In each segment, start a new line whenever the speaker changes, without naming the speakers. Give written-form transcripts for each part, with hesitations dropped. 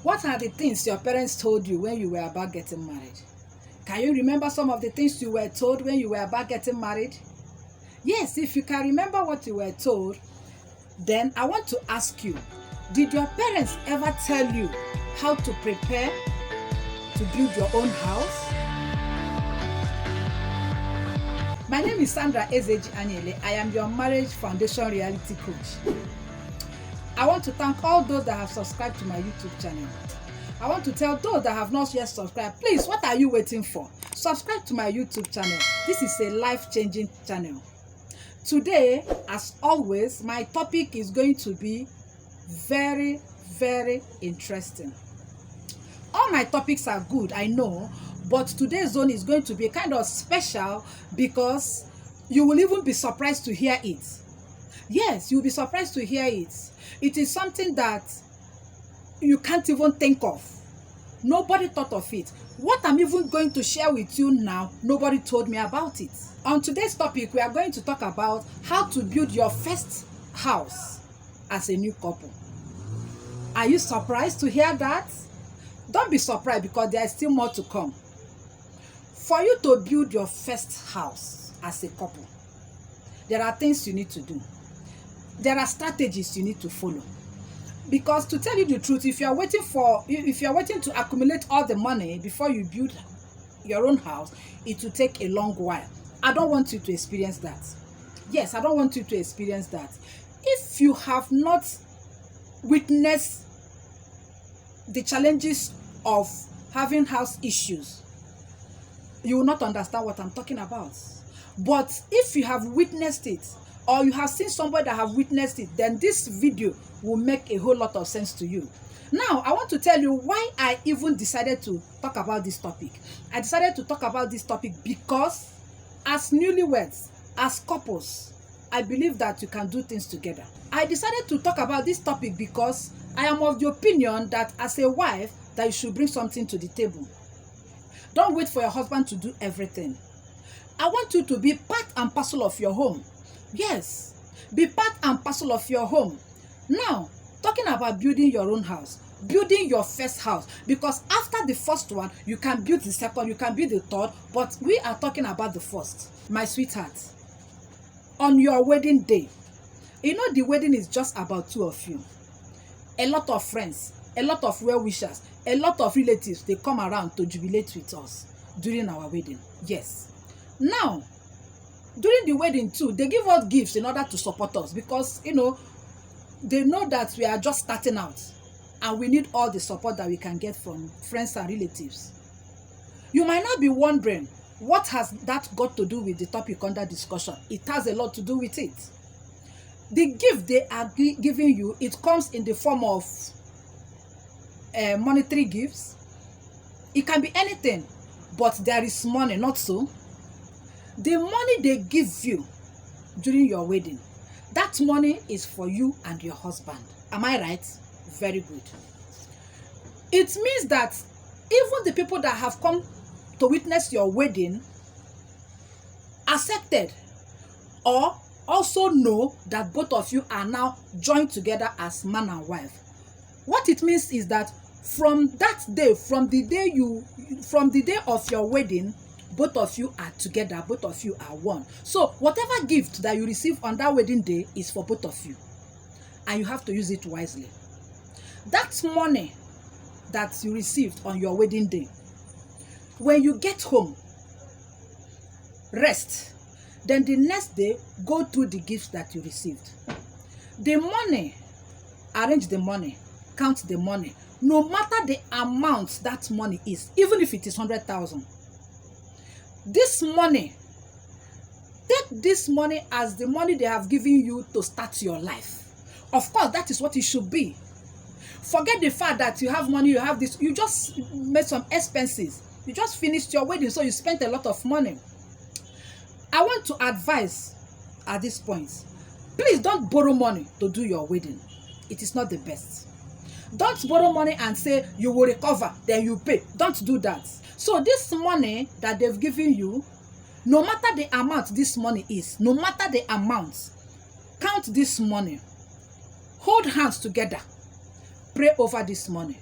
What are the things your parents told you when you were about getting married? Can you remember some of the things you were told when you were about getting married? Yes, if you can remember what you were told, then I want to ask you, did your parents ever tell you how to prepare to build your own house? My name is Sandra Ezeji Anyele. I am your marriage foundation reality coach. I want to thank all those that have subscribed to my YouTube channel. I want to tell those that have not yet subscribed, please, what are you waiting for? Subscribe to my YouTube channel. This is a life-changing channel. Today, as always, my topic is going to be very, very interesting. All my topics are good, I know, but today's zone is going to be kind of special because you will even be surprised to hear it. Yes, you'll be surprised to hear it. It is something that you can't even think of. Nobody thought of it. What I'm even going to share with you now, nobody told me about it. On today's topic, we are going to talk about how to build your first house as a new couple. Are you surprised to hear that? Don't be surprised because there is still more to come. For you to build your first house as a couple, there are things you need to do. There are strategies you need to follow. Because to tell you the truth, if you are waiting to accumulate all the money before you build your own house, it will take a long while. I don't want you to experience that. Yes, I don't want you to experience that. If you have not witnessed the challenges of having house issues, you will not understand what I'm talking about. But if you have witnessed it, or you have seen somebody that have witnessed it, then this video will make a whole lot of sense to you. Now, I want to tell you why I even decided to talk about this topic. I decided to talk about this topic because as newlyweds, as couples, I believe that you can do things together. I decided to talk about this topic because I am of the opinion that as a wife, that you should bring something to the table. Don't wait for your husband to do everything. I want you to be part and parcel of your home. Yes, be part and parcel of your home. Now, talking about building your own house, building your first house, because after the first one, you can build the second, you can build the third, but we are talking about the first. My sweetheart, on your wedding day, you know the wedding is just about two of you. A lot of friends, a lot of well-wishers, a lot of relatives, they come around to jubilate with us during our wedding. Yes. Now, during the wedding too, they give us gifts in order to support us because, they know that we are just starting out and we need all the support that we can get from friends and relatives. You might not be wondering, what has that got to do with the topic under discussion? It has a lot to do with it. The gift they are giving you, it comes in the form of monetary gifts. It can be anything, but there is money, not so. The money they give you during your wedding, that money is for you and your husband. Am I right? Very good. It means that even the people that have come to witness your wedding accepted or also know that both of you are now joined together as man and wife. What it means is that from that day, from the day of your wedding, both of you are together, both of you are one. So whatever gift that you receive on that wedding day is for both of you. And you have to use it wisely. That money that you received on your wedding day, when you get home, rest. Then the next day, go through the gifts that you received. The money, arrange the money, count the money. No matter the amount that money is, even if it is 100,000. This money, take this money as the money they have given you to start your life. Of course, that is what it should be. Forget the fact that you have money, you have this, you just made some expenses. You just finished your wedding, so you spent a lot of money. I want to advise at this point, please don't borrow money to do your wedding. It is not the best. Don't borrow money and say you will recover, then you pay. Don't do that. So this money that they've given you, no matter the amount this money is, no matter the amount, count this money. Hold hands together. Pray over this money.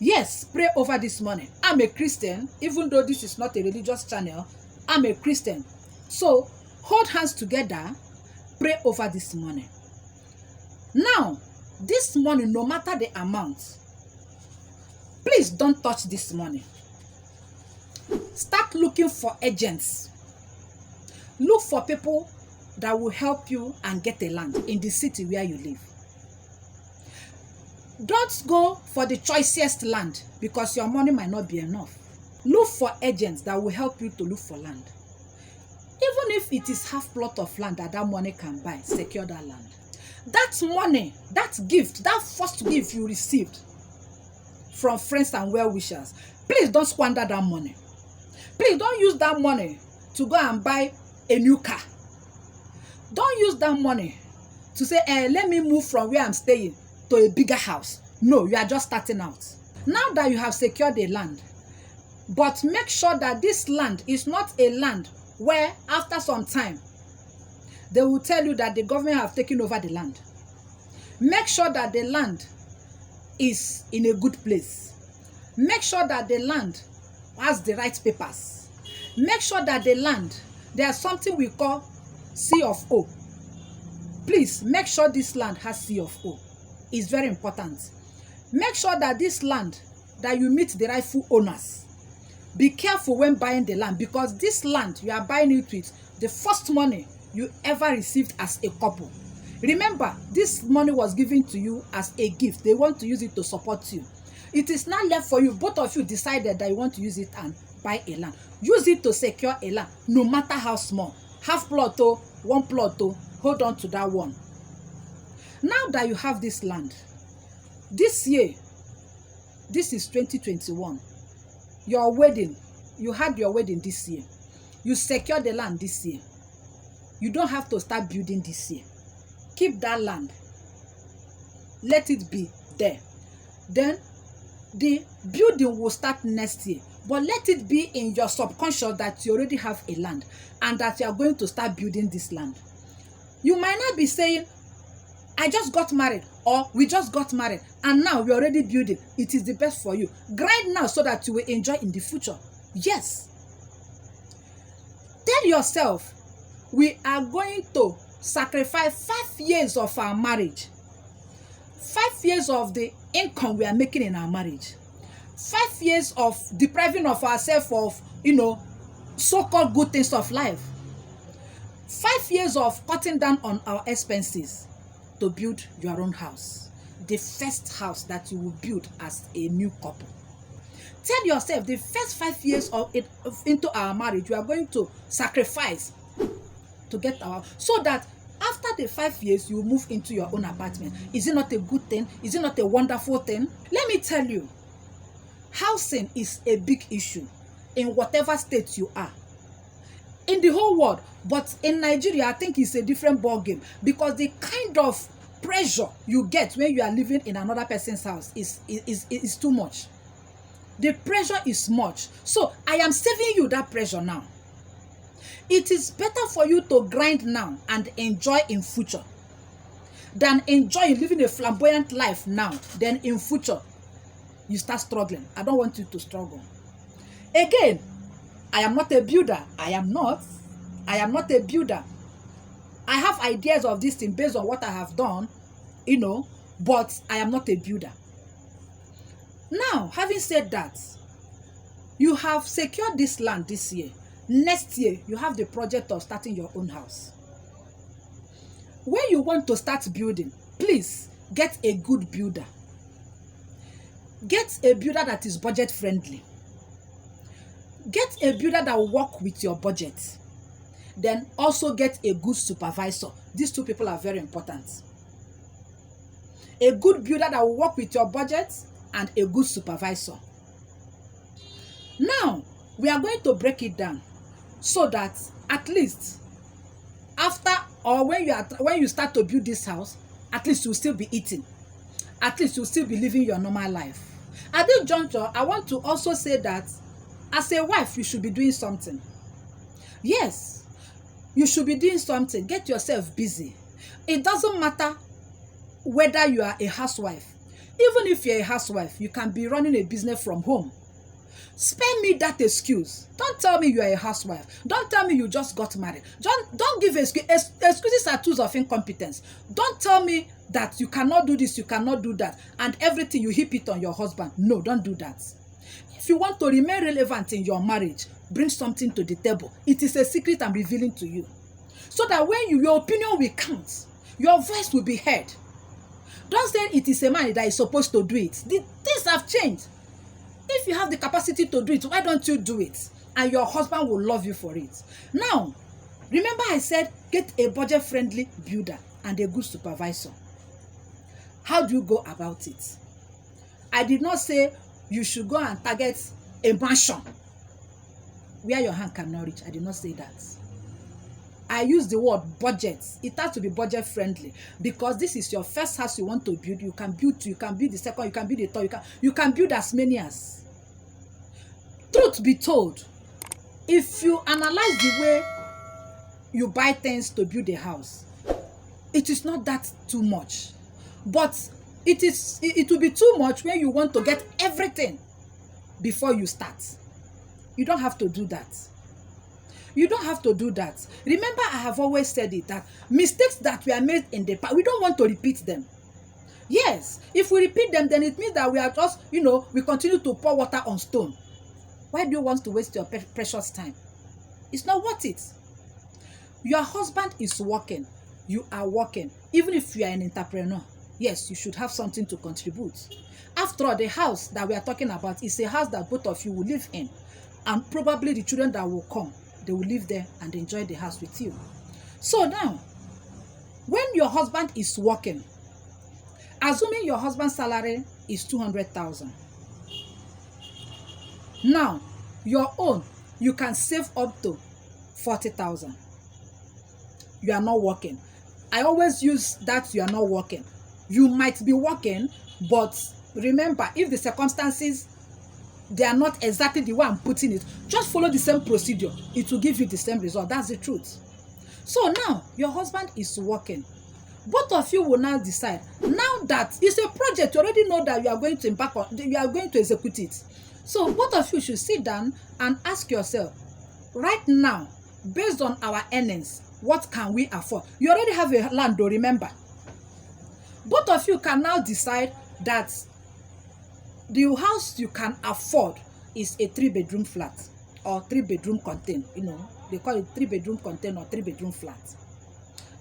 Yes, pray over this money. I'm a Christian, even though this is not a religious channel. I'm a Christian. So, hold hands together, pray over this money. Now, this money, no matter the amount, please don't touch this money. Start looking for agents. Look for people that will help you and get a land in the city where you live. Don't go for the choicest land because your money might not be enough. Look for agents that will help you to look for land. Even if it is half plot of land that money can buy, secure that land. That money, that gift, that first gift you received from friends and well-wishers, please don't squander that money. Please don't use that money to go and buy a new car. Don't use that money to say, let me move from where I'm staying to a bigger house. No, you are just starting out. Now that you have secured a land, but make sure that this land is not a land where after some time, they will tell you that the government have taken over the land. Make sure that the land is in a good place. Make sure that the land has the right papers. Make sure that the land, there's something we call C of O. Please make sure this land has C of O. It's very important. Make sure that this land, that you meet the rightful owners. Be careful when buying the land, because this land you are buying it with the first money you ever received as a couple. Remember, this money was given to you as a gift. They want to use it to support you. It is not left for you. Both of you decided that you want to use it and buy a land. Use it to secure a land, no matter how small. Half plot or one plot, hold on to that one. Now that you have this land, this year, this is 2021, your wedding, you had your wedding this year. You secured the land this year. You don't have to start building this year. Keep that land. Let it be there. Then the building will start next year. But let it be in your subconscious that you already have a land and that you are going to start building this land. You might not be saying, I just got married, or we just got married and now we're already building. It is the best for you. Grind now so that you will enjoy in the future. Yes. Tell yourself, we are going to sacrifice 5 years of our marriage. 5 years of the income we are making in our marriage. 5 years of depriving of ourselves of, so-called good things of life. 5 years of cutting down on our expenses to build your own house. The first house that you will build as a new couple. Tell yourself, the first 5 years of it into our marriage, we are going to sacrifice to get our, so that after the 5 years, you move into your own apartment. Is it not a good thing? Is it not a wonderful thing? Let me tell you, housing is a big issue in whatever state you are. In the whole world, but in Nigeria, I think it's a different ball game, because the kind of pressure you get when you are living in another person's house is too much. The pressure is much. So I am saving you that pressure now. It is better for you to grind now and enjoy in future than enjoy living a flamboyant life now. Then in future, you start struggling. I don't want you to struggle. Again, I am not a builder. I am not a builder. I have ideas of this thing based on what I have done, but I am not a builder. Now, having said that, you have secured this land this year. Next year, you have the project of starting your own house. When you want to start building, please get a good builder. Get a builder that is budget friendly. Get a builder that will work with your budget. Then also get a good supervisor. These two people are very important. A good builder that will work with your budget and a good supervisor. Now, we are going to break it down so that at least after or when you start to build this house, at least you'll still be eating. At least you'll still be living your normal life. At this juncture, I want to also say that as a wife, you should be doing something. Yes, you should be doing something. Get yourself busy. It doesn't matter whether you are a housewife. Even if you're a housewife, you can be running a business from home. Spare me that excuse. Don't tell me you are a housewife. Don't tell me you just got married. Don't give excuses. Excuses are tools of incompetence. Don't tell me that you cannot do this, you cannot do that, and everything you heap it on your husband. No, don't do that. If you want to remain relevant in your marriage, bring something to the table. It is a secret I'm revealing to you. So that when your opinion will count, your voice will be heard. Don't say it is a man that is supposed to do it. Things have changed. If you have the capacity to do it, why don't you do it? And your husband will love you for it. Now, remember I said get a budget-friendly builder and a good supervisor. How do you go about it? I did not say you should go and target a mansion where your hand cannot reach. I did not say that. I use the word budget. It has to be budget friendly because this is your first house you want to build. You can build two, you can build the second, you can build the third, you can build as many as. Truth be told, if you analyze the way you buy things to build a house, it is not that too much. But it will be too much when you want to get everything before you start. You don't have to do that. You don't have to do that. Remember, I have always said it, that mistakes that were made in the past, we don't want to repeat them. Yes, if we repeat them, then it means that we are just, we continue to pour water on stone. Why do you want to waste your precious time? It's not worth it. Your husband is working. You are working. Even if you are an entrepreneur, yes, you should have something to contribute. After all, the house that we are talking about is a house that both of you will live in. And probably the children that will come, they will live there and enjoy the house with you. So now, when your husband is working, assuming your husband's salary is 200,000. Now, your own, you can save up to 40,000. You are not working. I always use that you are not working. You might be working, but remember, if the circumstances, they are not exactly the way I'm putting it, just follow the same procedure. It will give you the same result. That's the truth. So now, your husband is working. Both of you will now decide. Now that it's a project, you already know that you are going to embark on, you are going to execute it. So both of you should sit down and ask yourself, right now, based on our earnings, what can we afford? You already have a land, though, remember. Both of you can now decide that the house you can afford is a 3-bedroom flat or 3-bedroom contain. They call it 3-bedroom contain or 3-bedroom flat.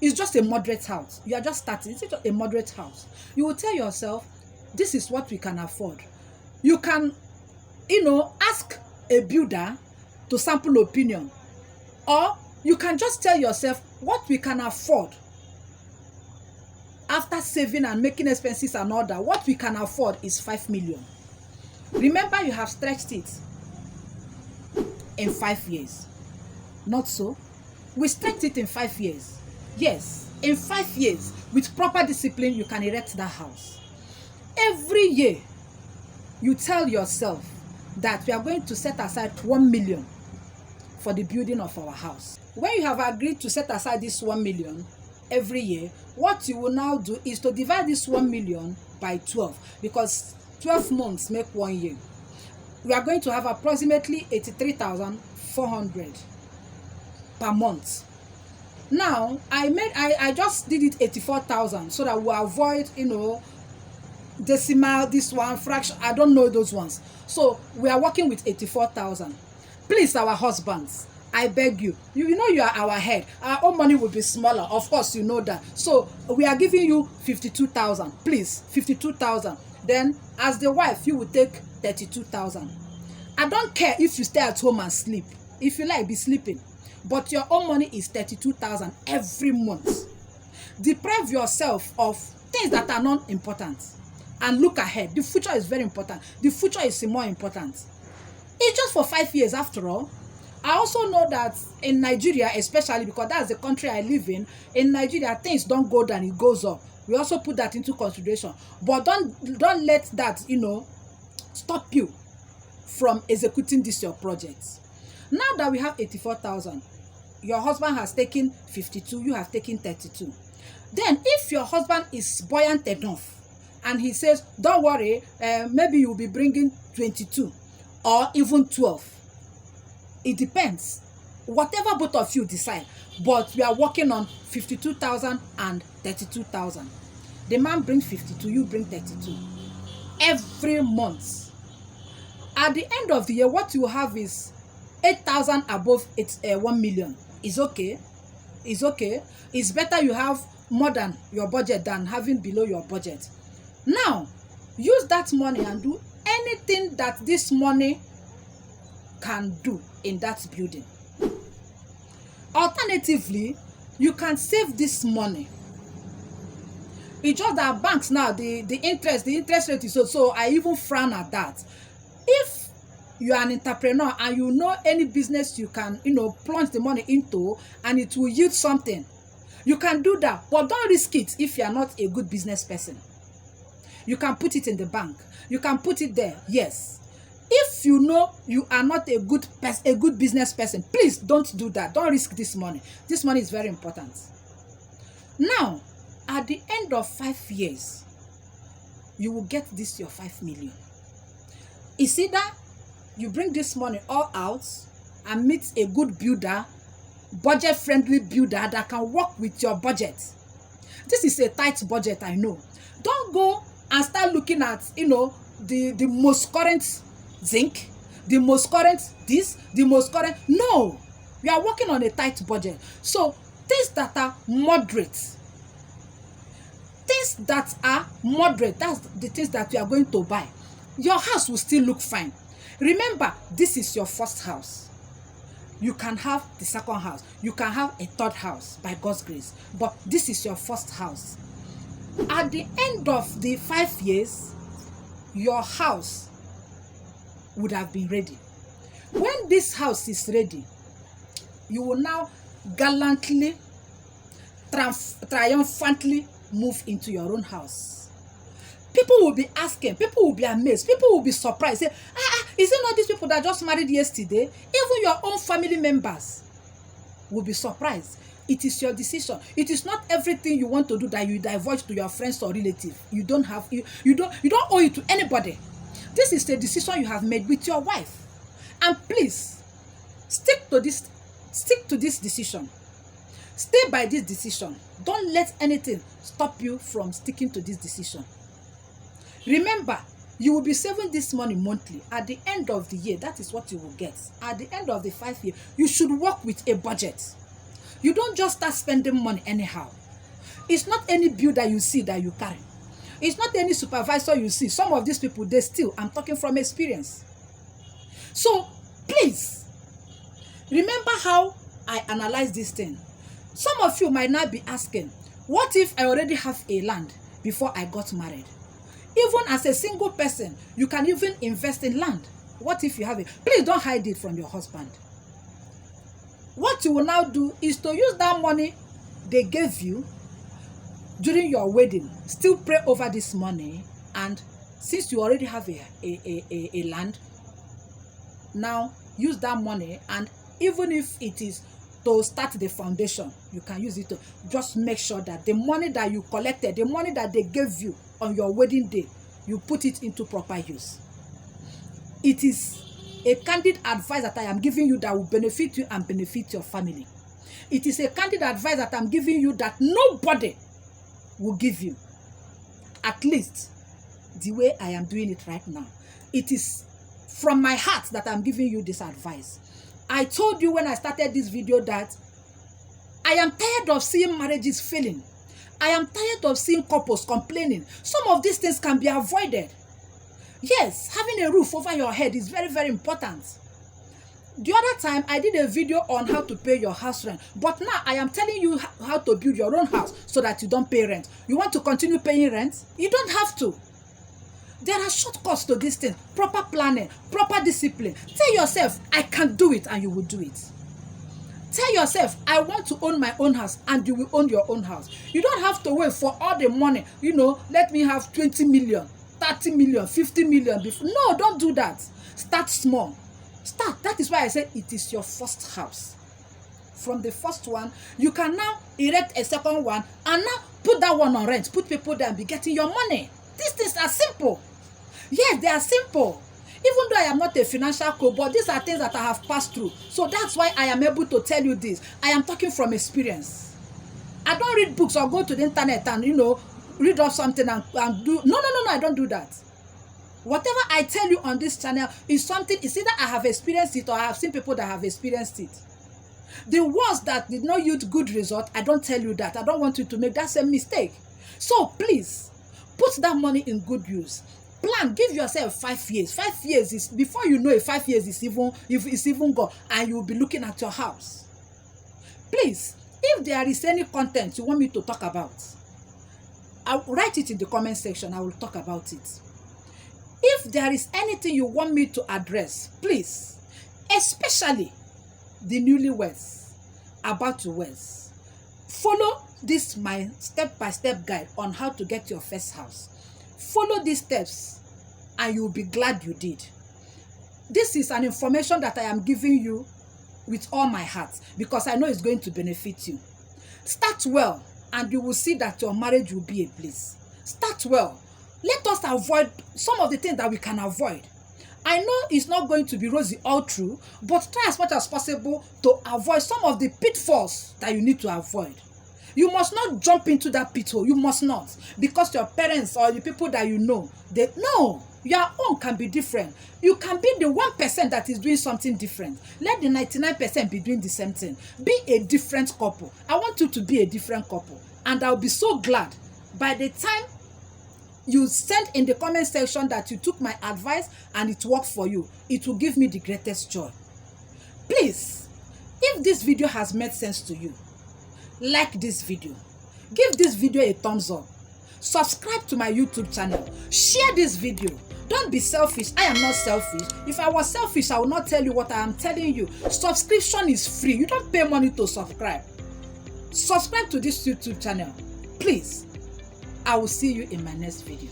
It's just a moderate house. You are just starting. It's just a moderate house. You will tell yourself, this is what we can afford. You can, ask a builder to sample opinion. Or you can just tell yourself what we can afford. After saving and making expenses and all that, what we can afford is 5 million. Remember, you have stretched it in 5 years. Not so. We stretched it in 5 years. Yes, in 5 years, with proper discipline, you can erect that house. Every year, you tell yourself that we are going to set aside 1 million for the building of our house. When you have agreed to set aside this 1 million every year, what you will now do is to divide this 1 million by 12, because 12 months make 1 year. We are going to have approximately 83,400 per month. Now, I just did it 84,000 so that we avoid, decimal, this one, fraction. I don't know those ones. So we are working with 84,000. Please, our husbands, I beg you. You know you are our head. Our own money will be smaller. Of course, you know that. So we are giving you 52,000. Please, 52,000. Then, as the wife, you will take 32,000. I don't care if you stay at home and sleep. If you like, be sleeping. But your own money is 32,000 every month. Deprive yourself of things that are not important and look ahead. The future is very important. The future is more important. It's just for 5 years after all. I also know that in Nigeria, especially because that's the country I live in Nigeria, things don't go down, it goes up. We also put that into consideration. But don't let that, stop you from executing this your project. Now that we have 84,000, your husband has taken 52, you have taken 32. Then if your husband is buoyant enough and he says, don't worry, maybe you'll be bringing 22 or even 12. It depends. Whatever both of you decide. But we are working on 52,000 and 32,000. The man brings 52, you bring 32. Every month. At the end of the year, what you have is 8,000 above 1 million. It's okay. It's okay. It's better you have more than your budget than having below your budget. Now, use that money and do anything that this money can do in that building. Alternatively, you can save this money. It's just that banks now, the interest rate is so I even frown at that. If you are an entrepreneur and you know any business you can, plunge the money into and it will yield something, you can do that. But don't risk it if you are not a good business person. You can put it in the bank. You can put it there, yes. If you know you are not a good business person, please don't do that. Don't risk this money. This money is very important. Now, at the end of 5 years, you will get your 5 million. It's either you bring this money all out and meet a good builder, budget-friendly builder that can work with your budget. This is a tight budget, I know. Don't go and start looking at, the most current zinc, the most current this, the most current. No, we are working on a tight budget. So things that are moderate, that's the things that you are going to buy. Your house will still look fine. Remember, this is your first house. You can have the second house. You can have a third house by God's grace. But this is your first house. At the end of the 5 years, your house would have been ready. When this house is ready, you will now gallantly, triumphantly move into your own house. People will be asking, people will be amazed, people will be surprised. Say, is it not these people that just married yesterday? Even your own family members will be surprised. It is your decision. It is not everything you want to do that you divulge to your friends or relatives. You don't owe it to anybody. This is the decision you have made with your wife. And please, stick to this decision. Stay by this decision. Don't let anything stop you from sticking to this decision. Remember, you will be saving this money monthly. At the end of the year, that is what you will get. At the end of the 5 years, you should work with a budget. You don't just start spending money anyhow. It's not any bill that you see that you carry. It's not any supervisor you see. Some of these people, they steal. I'm talking from experience. So, please, remember how I analyze this thing. Some of you might not be asking, what if I already have a land before I got married? Even as a single person, you can even invest in land. What if you have it? Please don't hide it from your husband. What you will now do is to use that money they gave you during your wedding. Still pray over this money, and since you already have a land, now use that money, and even if it is to start the foundation, you can use it to just make sure that the money that you collected, the money that they gave you on your wedding day, you put it into proper use. It is a candid advice that I am giving you that will benefit you and benefit your family. It is a candid advice that I'm giving you that nobody will give you. At least the way I am doing it right now. It is from my heart that I'm giving you this advice. I told you when I started this video that I am tired of seeing marriages failing. I am tired of seeing couples complaining. Some of these things can be avoided. Yes, having a roof over your head is very, very important. The other time, I did a video on how to pay your house rent. But now, I am telling you how to build your own house so that you don't pay rent. You want to continue paying rent? You don't have to. There are shortcuts to this thing. Proper planning, proper discipline. Tell yourself, I can do it, and you will do it. Tell yourself, I want to own my own house, and you will own your own house. You don't have to wait for all the money. Let me have 20 million, 30 million, 50 million before. No, don't do that. Start small. Start. That is why I said it is your first house. From the first one, you can now erect a second one and now put that one on rent. Put people there and be getting your money. These things are simple. Yes, they are simple. Even though I am not a financial coach, but these are things that I have passed through. So that's why I am able to tell you this. I am talking from experience. I don't read books or go to the internet and, read off something and do. No, I don't do that. Whatever I tell you on this channel is something, it's either I have experienced it or I have seen people that have experienced it. The ones that did not yield good result, I don't tell you that. I don't want you to make that same mistake. So please, put that money in good use. Plan, give yourself 5 years. 5 years is, before you know it, 5 years is even gone, and you'll be looking at your house. Please, if there is any content you want me to talk about, I'll write it in the comment section. I will talk about it. If there is anything you want me to address, please, especially the newlyweds, about to weds, follow this my step-by-step guide on how to get your first house. Follow these steps and you'll be glad you did. This is an information that I am giving you with all my heart because I know it's going to benefit you. Start well and you will see that your marriage will be a bliss. Start well. Let us avoid some of the things that we can avoid. I know it's not going to be rosy all through, but try as much as possible to avoid some of the pitfalls that you need to avoid. You must not jump into that pit hole. You must not. Because your parents or the people that you know, no, your own can be different. You can be the 1% that is doing something different. Let the 99% be doing the same thing. Be a different couple. I want you to be a different couple. And I'll be so glad by the time you send in the comment section that you took my advice and it worked for you. It will give me the greatest joy. Please, if this video has made sense to you, like this video, give this video a thumbs up, subscribe to my YouTube channel, share this video. Don't be selfish. I am not selfish. If I was selfish, I would not tell you what I am telling you. Subscription is free. You don't pay money to subscribe. Subscribe to this YouTube channel. Please, I will see you in my next video.